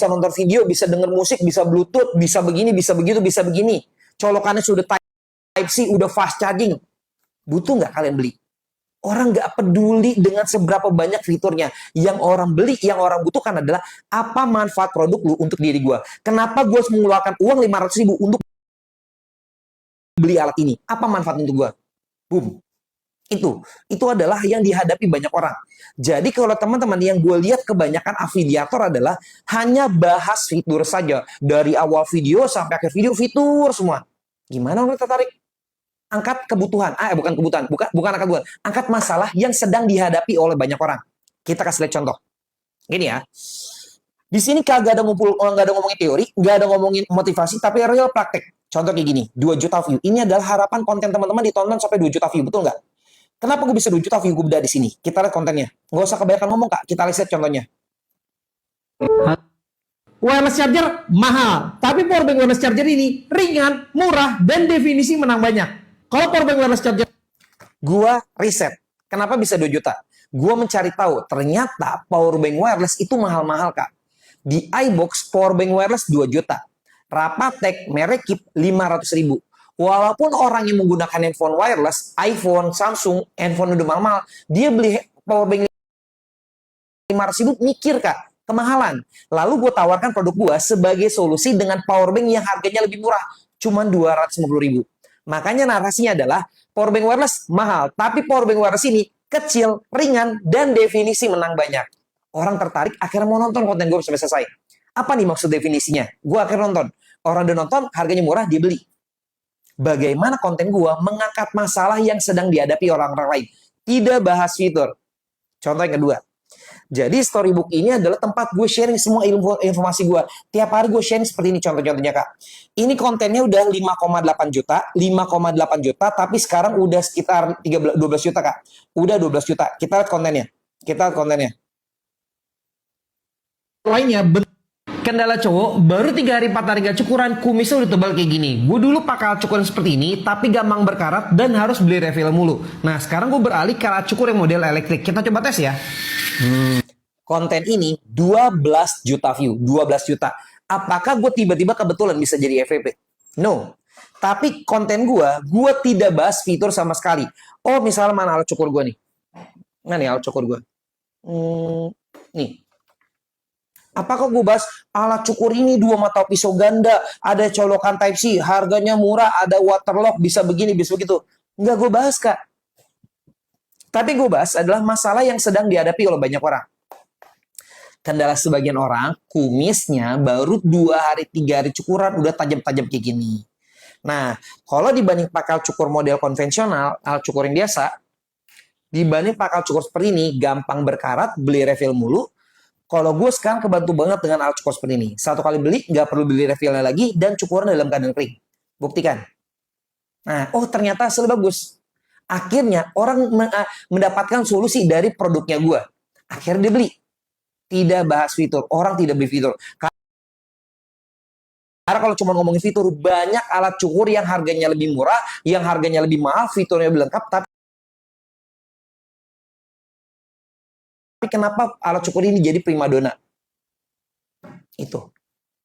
bisa nonton video, bisa denger musik, bisa bluetooth, bisa begini, bisa begitu, bisa begini. Colokannya sudah Type-C, udah fast charging. Butuh nggak kalian beli? Orang nggak peduli dengan seberapa banyak fiturnya. Yang orang beli, yang orang butuhkan adalah apa manfaat produk lu untuk diri gue. Kenapa gue harus mengeluarkan uang 500.000 untuk beli alat ini? Apa manfaat untuk gue? Boom. Itu adalah yang dihadapi banyak orang. Jadi kalau teman-teman yang gue lihat kebanyakan afiliator adalah hanya bahas fitur saja. Dari awal video sampai akhir video, fitur semua. Gimana orang tertarik? Angkat kebutuhan. Bukan kebutuhan. Bukan angkat kebutuhan. Angkat masalah yang sedang dihadapi oleh banyak orang. Kita kasih lihat contoh. Gini ya. Di sini kagak ada ngomongin teori, nggak ada ngomongin motivasi, tapi real praktek. Contoh kayak gini, 2 juta view. Ini adalah harapan konten teman-teman ditonton sampai 2 juta view, betul nggak? Kenapa gue bisa 2 juta view gue beda di sini? Kita lihat kontennya. Nggak usah kebanyakan ngomong, Kak. Kita lihat contohnya. Wireless charger mahal, tapi powerbank wireless charger ini ringan, murah, dan definisi menang banyak. Kalau powerbank wireless charger, Gua riset. Kenapa bisa 2 juta? Gua mencari tahu, ternyata powerbank wireless itu mahal-mahal, Kak. Di iBox, powerbank wireless 2 juta. Rapatech, merek Keep, 500.000. Walaupun orang yang menggunakan handphone wireless, iPhone, Samsung, handphone udah mahal-mahal, dia beli powerbank 500.000 mikir, Kak, kemahalan. Lalu gue tawarkan produk gue sebagai solusi dengan powerbank yang harganya lebih murah, cuma 250.000. Makanya narasinya adalah powerbank wireless mahal, tapi powerbank wireless ini kecil, ringan, dan definisi menang banyak. Orang tertarik, akhirnya mau nonton konten gue sampai selesai. Apa nih maksud definisinya? Gue akhirnya nonton. Orang udah nonton, harganya murah, dia beli. Bagaimana konten gue mengangkat masalah yang sedang dihadapi orang-orang lain. Tidak bahas fitur. Contoh yang kedua. Jadi storybook ini adalah tempat gue sharing semua informasi gue. Tiap hari gue sharing seperti ini contoh-contohnya, Kak. Ini kontennya udah 5,8 juta, 5,8 juta, tapi sekarang udah sekitar 12 juta, Kak. Udah 12 juta. Kita lihat kontennya. lainnya kendala cowok baru 3 hari 4 hari gak cukuran, kumisnya udah tebal kayak gini. Gue dulu pakai alat cukur yang seperti ini, tapi gampang berkarat dan harus beli refill mulu. Nah sekarang gue beralih ke alat cukur yang model elektrik. Kita coba tes ya. Konten ini 12 juta view, 12 juta. Apakah gue tiba-tiba kebetulan bisa jadi FVP? No. Tapi konten gue tidak bahas fitur sama sekali. Oh, misalnya mana alat cukur gue nih? Mana nih alat cukur gue? Nih. Apakah gue bahas alat cukur ini 2 mata pisau ganda, ada colokan Type-C, harganya murah, ada waterlock, bisa begini, bisa begitu. Nggak gue bahas, Kak. Tapi gue bahas adalah masalah yang sedang dihadapi oleh banyak orang. Kendala sebagian orang, kumisnya baru 2 hari, 3 hari cukuran, udah tajam-tajam kayak gini. Nah, kalau dibanding pakai alat cukur model konvensional, alat cukur yang biasa, dibanding pakai alat cukur seperti ini, gampang berkarat, beli refill mulu. Kalau gue sekarang kebantu banget dengan alat cukur seperti ini. 1 kali beli, nggak perlu beli refillnya lagi, dan cukuran dalam keadaan kering. Buktikan. Nah, oh ternyata hasilnya bagus. Akhirnya orang mendapatkan solusi dari produknya gue. Akhirnya dia beli. Tidak bahas fitur. Orang tidak beli fitur. Karena kalau cuma ngomongin fitur, banyak alat cukur yang harganya lebih murah, yang harganya lebih mahal, fiturnya lebih lengkap, tapi kenapa alat cukur ini jadi primadona? Itu.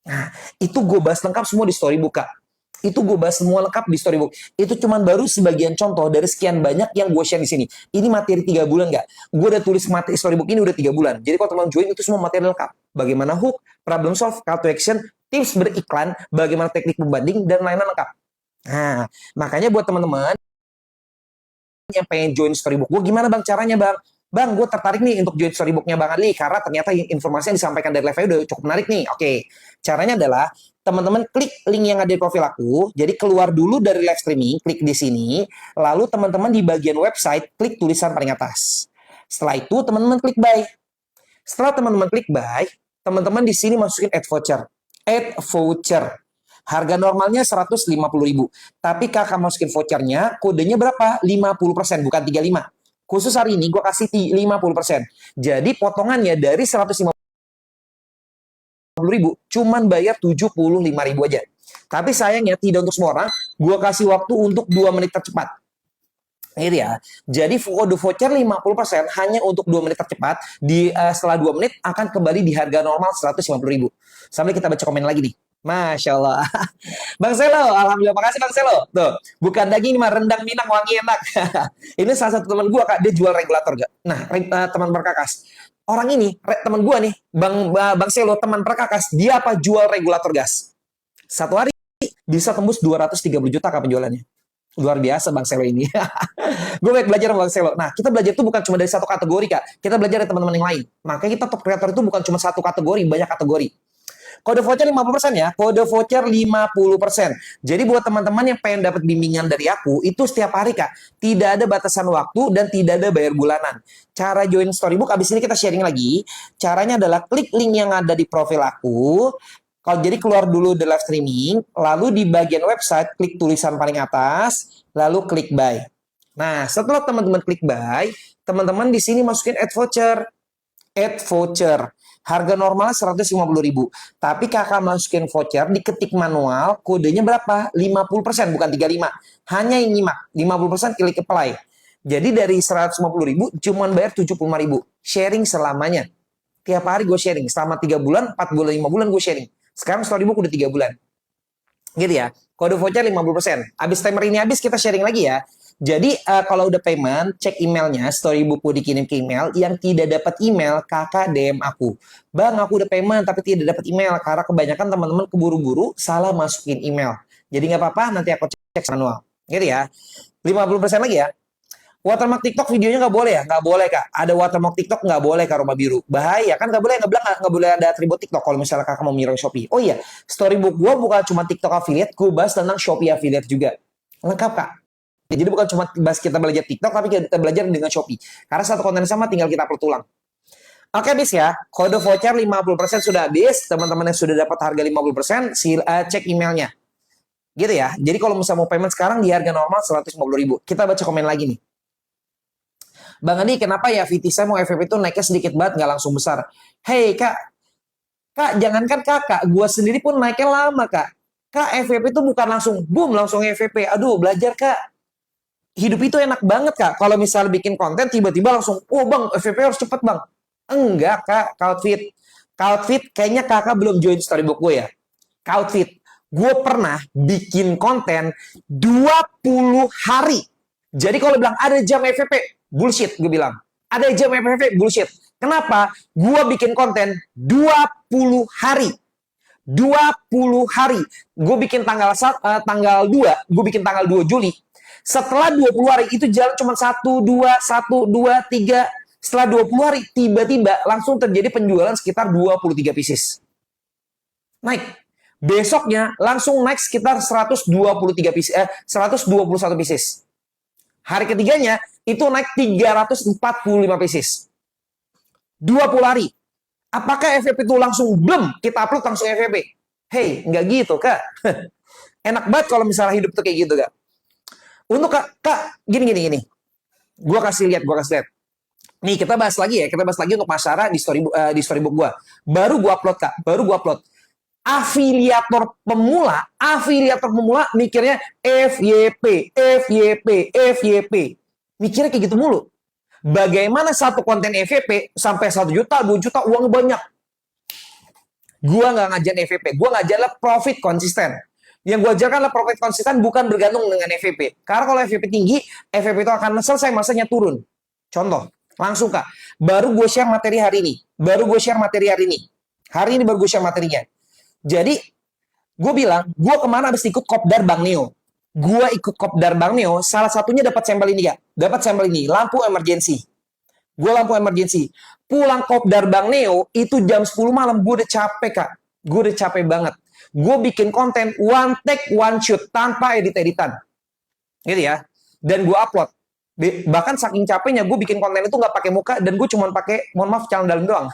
Nah, itu gue bahas lengkap semua di Storybook, Kak. Itu gue bahas semua lengkap di Storybook. Itu cuman baru sebagian contoh dari sekian banyak yang gue share di sini. Ini materi 3 bulan nggak? Gue udah tulis materi Storybook ini udah 3 bulan. Jadi kalau teman join itu semua materi lengkap. Bagaimana hook, problem solve, call to action, tips beriklan, bagaimana teknik pembanding, dan lain-lain lengkap. Nah, makanya buat teman-teman yang pengen join Storybook gue, gimana bang caranya bang? Bang, gue tertarik nih untuk join Storybooknya Bang Adli karena ternyata informasi yang disampaikan dari live-nya udah cukup menarik nih. Oke, caranya adalah teman-teman klik link yang ada di profil aku. Jadi keluar dulu dari live streaming, klik di sini. Lalu teman-teman di bagian website, klik tulisan paling atas. Setelah itu teman-teman klik buy. Setelah teman-teman klik buy, teman-teman di sini masukin add voucher. Add voucher. Harga normalnya 150.000. Tapi kakak masukin vouchernya, kodenya berapa? 50%, bukan 35. Khusus hari ini gue kasih 50%. Jadi potongannya dari 150.000 cuman bayar 75.000 aja. Tapi sayangnya tidak untuk semua orang. Gue kasih waktu untuk 2 menit tercepat. Gitu ya. Jadi kode voucher 50% hanya untuk 2 menit tercepat. Setelah 2 menit akan kembali di harga normal 150.000. Sambil kita baca komen lagi nih. Masya Allah. Bang Selo, alhamdulillah. Makasih Bang Selo. Tuh, bukan daging mah rendang Minang wangi enak. Ini salah satu teman gua Kak, dia jual regulator gak? Nah, teman perkakas. Orang ini, teman gua nih, Bang Selo, teman perkakas, dia apa jual regulator gas. Satu hari bisa tembus 230 juta Kak penjualannya. Luar biasa Bang Selo ini. Gue baik belajar sama Bang Selo. Nah, kita belajar itu bukan cuma dari satu kategori, Kak. Kita belajar dari teman-teman yang lain. Makanya kita top creator itu bukan cuma satu kategori, banyak kategori. Kode voucher 50% ya. Kode voucher 50%. Jadi buat teman-teman yang pengen dapat bimbingan dari aku, itu setiap hari, Kak. Tidak ada batasan waktu dan tidak ada bayar bulanan. Cara join Storybook, abis ini kita sharing lagi. Caranya adalah klik link yang ada di profil aku. Kalau jadi keluar dulu the live streaming, lalu di bagian website klik tulisan paling atas, lalu klik buy. Nah, setelah teman-teman klik buy, teman-teman di sini masukin add voucher. Add voucher. Harga normal 150.000. Tapi kakak masukin voucher, diketik manual, kodenya berapa? 50%, bukan 35. Hanya yang nyimak. 50% klik apply. Jadi dari 150.000, cuman bayar 75.000. Sharing selamanya. Tiap hari gue sharing. Selama 3 bulan, 4 bulan, 5 bulan gue sharing. Sekarang Storybook udah 3 bulan. Gitu ya. Kode voucher 50%. Abis timer ini habis, kita sharing lagi ya. Jadi kalau udah payment, cek emailnya, Storybook dikirim ke email. Yang tidak dapat email, kakak DM aku. Bang, aku udah payment tapi tidak dapat email. Karena kebanyakan teman-teman keburu-buru salah masukin email. Jadi nggak apa-apa, nanti aku cek manual. Gitu ya. 50% lagi ya. Watermark TikTok videonya nggak boleh ya? Nggak boleh Kak. Ada watermark TikTok nggak boleh Kak, Rumah Biru. Bahaya kan, nggak boleh, nggak boleh ada atribut TikTok kalau misalnya Kakak mau mirror Shopee. Oh iya, Storybook gue bukan cuma TikTok affiliate, gue bahas tentang Shopee affiliate juga. Lengkap Kak. Jadi bukan cuma bahas kita belajar TikTok, tapi kita belajar dengan Shopee. Karena satu konten sama tinggal kita upload ulang. Oke habis ya, kode voucher 50% sudah habis. Teman-teman yang sudah dapat harga 50%, cek emailnya. Gitu ya. Jadi kalau misalnya mau payment sekarang di harga normal 150.000. Kita baca komen lagi nih. Bang Andi, kenapa ya VT saya mau FVP itu naiknya sedikit banget, nggak langsung besar? Hei Kak, jangankan kakak, gue sendiri pun naiknya lama Kak. Kak, FVP itu bukan langsung boom, langsung FVP. Aduh, belajar Kak. Hidup itu enak banget Kak. Kalau misalnya bikin konten, tiba-tiba langsung, oh Bang, FVP harus cepet Bang. Enggak Kak, Koutfit, kayaknya kakak belum join Storybook gue ya. Koutfit, gue pernah bikin konten 20 hari. Jadi kalau bilang ada jam FVP, bullshit gue bilang. Ada jam FVP, bullshit. Kenapa? Gue bikin konten 20 hari. 20 hari. Gue bikin tanggal 2, gue bikin tanggal 2 Juli. Setelah 20 hari itu jalan cuma 1, 2, 3. Setelah 20 hari tiba-tiba langsung terjadi penjualan sekitar 23 pieces. Naik. Besoknya langsung naik sekitar 121 pieces. Hari ketiganya itu naik 345 pieces. 20 hari. Apakah FVP itu langsung blem kita upload langsung FVP? Hey, nggak gitu Kak. Enak banget kalau misalnya hidup tuh kayak gitu Kak. Untuk Kak, gini. Gua kasih lihat. Nih, kita bahas lagi untuk Mas di Storybook gua. Baru gua upload. Afiliator pemula mikirnya FYP. Mikirnya kayak gitu mulu. Bagaimana satu konten FYP sampai 1 juta, 2 juta, uang banyak. Gua nggak ngajarin FYP, gua ngajarin profit konsisten. Yang gue ajarkan adalah profit konsisten, bukan bergantung dengan FVP. Karena kalau FVP tinggi, FVP itu akan selesai masanya turun. Contoh, langsung Kak. Baru gue share materi hari ini. Hari ini baru gue share materinya. Jadi, gue bilang, gue kemana habis ikut Kopdar Bang Neo. Gue ikut Kopdar Bang Neo, salah satunya dapat sampel ini Kak. Dapat sampel ini, lampu emergency. Gue lampu emergency. Pulang Kopdar Bang Neo, itu jam 10 malam, gue udah capek Kak. Gue udah capek banget. Gue bikin konten one take one shoot tanpa editan gitu ya, dan gue upload. Bahkan saking capeknya gue bikin konten itu nggak pakai muka, dan gue cuma pakai, mohon maaf, celana dalam doang.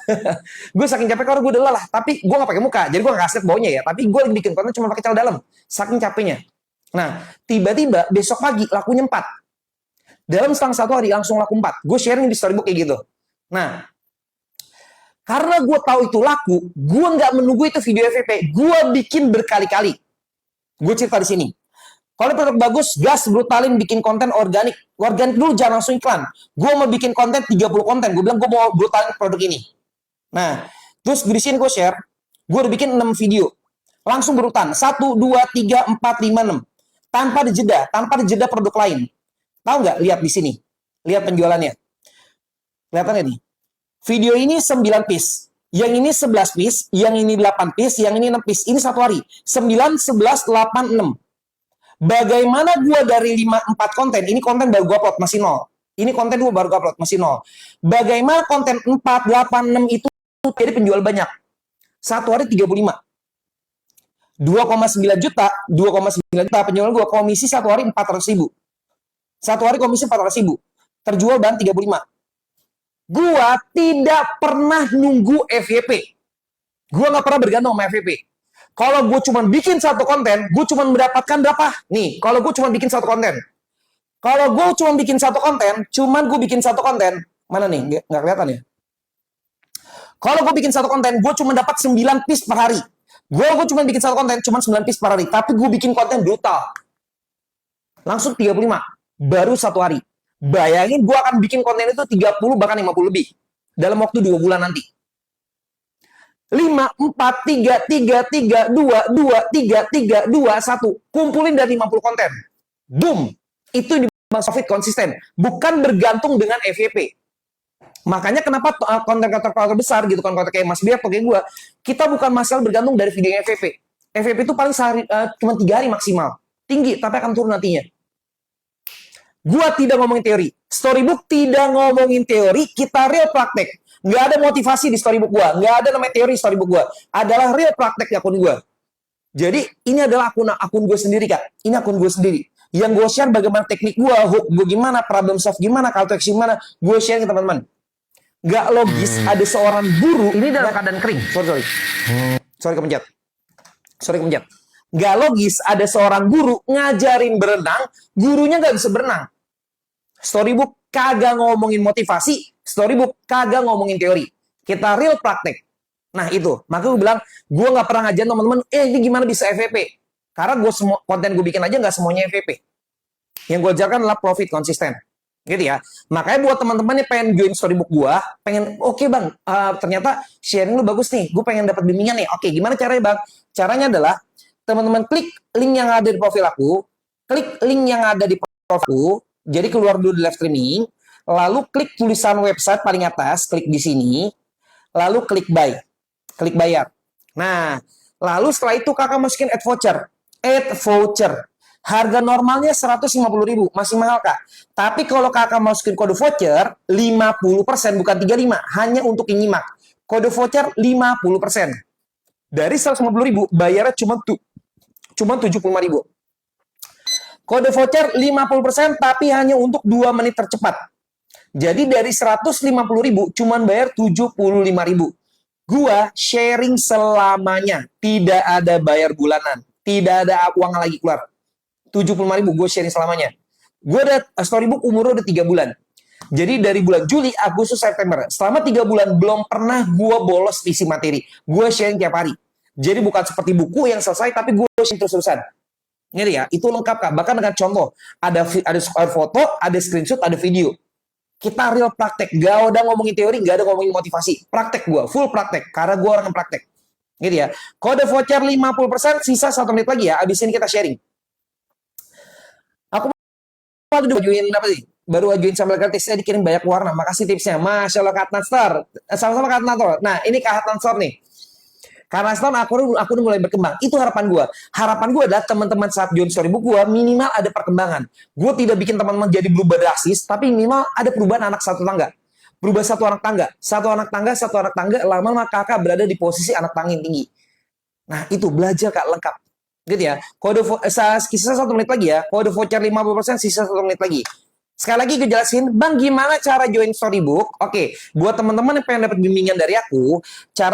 Gue saking capek karena gue udah lelah, tapi gue nggak pakai muka, jadi gue nggak kasih baunya ya, tapi gue bikin konten cuma pakai celana dalam saking capeknya. Nah, tiba-tiba besok pagi lakunya 4 dalam setengah 1 hari, langsung laku 4. Gue sharing di Storybook kayak gitu. Nah, karena gue tahu itu laku, gue nggak menunggu itu video FVP. Gue bikin berkali-kali. Gue cerita di sini. Kalau produk bagus, gas, brutalin bikin konten organik. Organik dulu, jangan langsung iklan. Gue mau bikin konten 30 konten. Gue bilang gue mau brutalin produk ini. Nah, terus di sini gue share, gue udah bikin 6 video. Langsung berurutan. 1, 2, 3, 4, 5, 6. Tanpa dijeda produk lain. Tahu nggak? Lihat di sini. Lihat penjualannya. Kelihatan nih. Video ini 9 piece. Yang ini 11 piece. Yang ini 8 piece. Yang ini 6 piece. Ini satu hari. 9, 11, 8, 6. Bagaimana gue dari 5, 4 konten, ini konten baru gue upload, masih 0. Ini konten gue baru gue upload, masih 0. Bagaimana konten 4, 8, 6 itu jadi penjual banyak. Satu hari 35. 2,9 juta, 2,9 juta penjualan gue, komisi satu hari 400 ribu. Satu hari komisi 400 ribu. Terjual bahan 35. Gue tidak pernah nunggu FYP. Gue nggak pernah bergantung sama FYP. Kalau gue cuma bikin satu konten, gue cuma mendapatkan berapa? Nih, kalau gue cuma bikin satu konten. Kalau gue cuma bikin satu konten, mana nih? Nggak kelihatan ya? Kalau gue bikin satu konten, gue cuma dapat 9 piece per hari. Gue cuma bikin satu konten, cuma 9 piece per hari. Tapi gue bikin konten brutal. Langsung 35. Baru satu hari. Bayangin gue akan bikin konten itu 30, bahkan 50 lebih. Dalam waktu 2 bulan nanti. 5, 4, 3, 3, 3, 2, 2, 3, 3, 2, 1. Kumpulin dari 50 konten. Boom. Itu di Bang Sofit konsisten. Bukan bergantung dengan FYP. Makanya kenapa konten-konten besar gitu, konten kayak Mas Biar atau kayak gue, kita bukan masalah bergantung dari video FYP. FYP itu paling sehari, cuma 3 hari maksimal. Tinggi, tapi akan turun nantinya. Gua tidak ngomongin teori. Storybook tidak ngomongin teori, kita real praktek. Nggak ada motivasi di storybook gua. Nggak ada namanya teori storybook gua. Adalah real praktek di akun gua. Jadi, ini adalah akun gue sendiri, Kak. Ini akun gue sendiri. Yang gue share bagaimana teknik gue, hook gue gimana, problem solve gimana, call to action gimana, gue share ke teman-teman. Nggak logis ada seorang guru. Ini dalam keadaan kering. Sorry kepencet. Nggak logis ada seorang guru ngajarin berenang, gurunya nggak bisa berenang. Storybook kagak ngomongin motivasi, storybook kagak ngomongin teori. Kita real praktek. Nah itu, maka gue bilang, gue nggak pernah ngajarin teman-teman, ini gimana bisa FVP? Karena gue semua konten gue bikin aja nggak semuanya FVP. Yang gue ajarkan adalah profit konsisten, gitu ya. Makanya buat teman-teman yang pengen join storybook gue, pengen, oke bang, ternyata sharing lu bagus nih, gue pengen dapat bimbingan nih. Oke, gimana caranya bang? Caranya adalah teman-teman klik link yang ada di profil aku, klik link yang ada di profil aku, jadi keluar dulu di live streaming, lalu klik tulisan website paling atas, klik di sini, lalu klik buy. Klik bayar. Nah, lalu setelah itu kakak masukin add voucher. Add voucher. Harga normalnya 150.000, masih mahal kak. Tapi kalau kakak masukin kode voucher, 50%, bukan 35, hanya untuk yang nyimak. Kode voucher 50%. Dari 150.000, bayarnya cuma 75.000. Kode voucher 50%, tapi hanya untuk 2 menit tercepat. Jadi dari 150.000, cuma bayar 75.000. Gua sharing selamanya, tidak ada bayar bulanan, tidak ada uang lagi keluar. 75.000 gue sharing selamanya. Gue ada storybook umur udah 3 bulan. Jadi dari bulan Juli, Agustus, September, selama 3 bulan belum pernah gue bolos isi materi. Gue sharing tiap hari. Jadi bukan seperti buku yang selesai, tapi gue sharing terus-terusan. Ngerti ya? Itu lengkap kak. Bahkan dengan contoh, ada foto, ada screenshot, ada video. Kita real praktek, gak ada ngomongin teori, gak ada ngomongin motivasi. Praktek gue, full praktek, karena gue orang yang praktek. Gitu ya. Kode voucher 50%, sisa 1 menit lagi ya, abis ini kita sharing. Aku baru ajuin apa sih? Baru ajuin sambal gratis, saya dikirim banyak warna. Makasih tipsnya. Masya Allah Kak Natstar. Sama-sama Kak Natstar. Nah, ini Kak Natstar nih. Karena setahun aku udah mulai berkembang. Itu harapan gue. Harapan gue adalah teman-teman saat join storybook gue minimal ada perkembangan. Gue tidak bikin teman-teman jadi berubah drastis, tapi minimal ada perubahan anak satu tangga. Berubah satu anak tangga. Satu anak tangga, lama-lama kakak berada di posisi anak tangga yang tinggi. Nah itu belajar kak lengkap. Gitu ya. Kode sisa 1 menit lagi ya. Kode voucher 50%, sisa 1 menit lagi. Sekali lagi gue jelasin, bang gimana cara join storybook? Oke, buat teman-teman yang pengen dapat bimbingan dari aku, cara